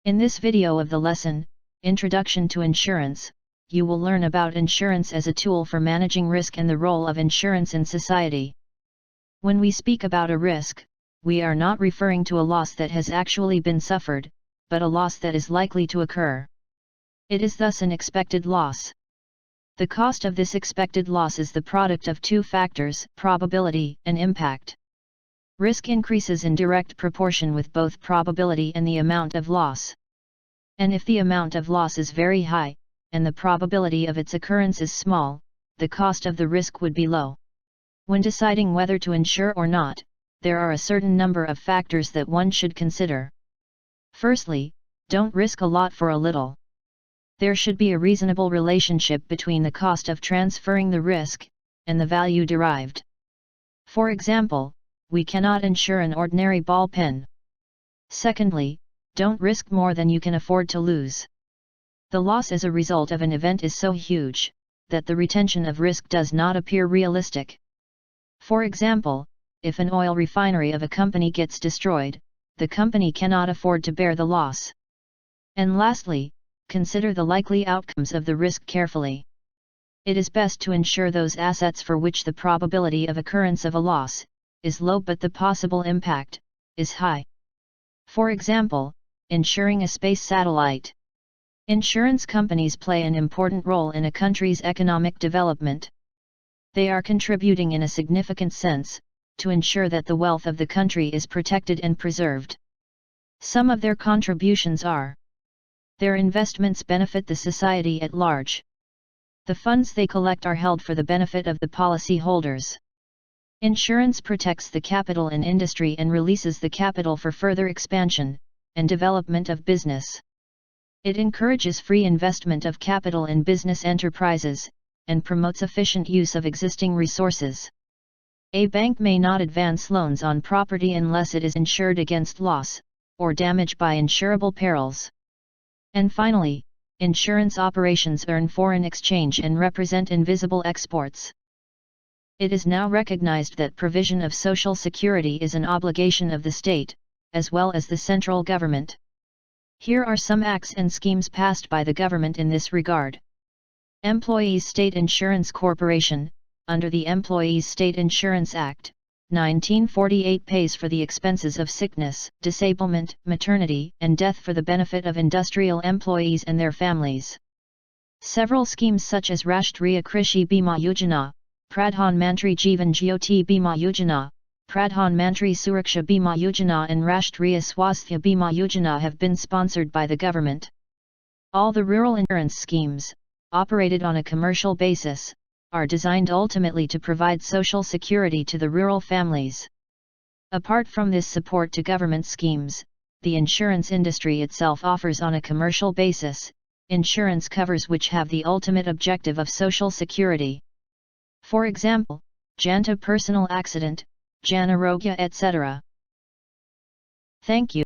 In this video of the lesson, Introduction to Insurance, you will learn about insurance as a tool for managing risk and the role of insurance in society. When we speak about a risk, we are not referring to a loss that has actually been suffered, but a loss that is likely to occur. It is thus an expected loss. The cost of this expected loss is the product of two factors, probability and impact. Risk increases in direct proportion with both probability and the amount of loss. And if the amount of loss is very high, and the probability of its occurrence is small, the cost of the risk would be low. When deciding whether to insure or not, there are a certain number of factors that one should consider. Firstly, don't risk a lot for a little. There should be a reasonable relationship between the cost of transferring the risk, and the value derived. For example, we cannot insure an ordinary ball pen. Secondly, don't risk more than you can afford to lose. The loss as a result of an event is so huge, that the retention of risk does not appear realistic. For example, if an oil refinery of a company gets destroyed, the company cannot afford to bear the loss. And lastly, consider the likely outcomes of the risk carefully. It is best to insure those assets for which the probability of occurrence of a loss is low but the possible impact is high. For example, insuring a space satellite. Insurance companies play an important role in a country's economic development. They are contributing in a significant sense to ensure that the wealth of the country is protected and preserved. Some of their contributions are: their investments benefit the society at large. The funds they collect are held for the benefit of the policy holders. Insurance protects the capital in industry and releases the capital for further expansion and development of business. It encourages free investment of capital in business enterprises, and promotes efficient use of existing resources. A bank may not advance loans on property unless it is insured against loss, or damage by insurable perils. And finally, insurance operations earn foreign exchange and represent invisible exports. It is now recognized that provision of Social Security is an obligation of the state, as well as the central government. Here are some acts and schemes passed by the government in this regard. Employees State Insurance Corporation, under the Employees State Insurance Act, 1948 pays for the expenses of sickness, disablement, maternity, and death for the benefit of industrial employees and their families. Several schemes such as Rashtriya Krishi Bima Yojana, Pradhan Mantri Jeevan Jyoti Bima Yojana, Pradhan Mantri Suraksha Bima Yojana and Rashtriya Swasthya Bima Yojana have been sponsored by the government. All the rural insurance schemes, operated on a commercial basis, are designed ultimately to provide social security to the rural families. Apart from this support to government schemes, the insurance industry itself offers on a commercial basis insurance covers which have the ultimate objective of social security. For example, Janta personal accident, Jan Arogya etc. Thank you.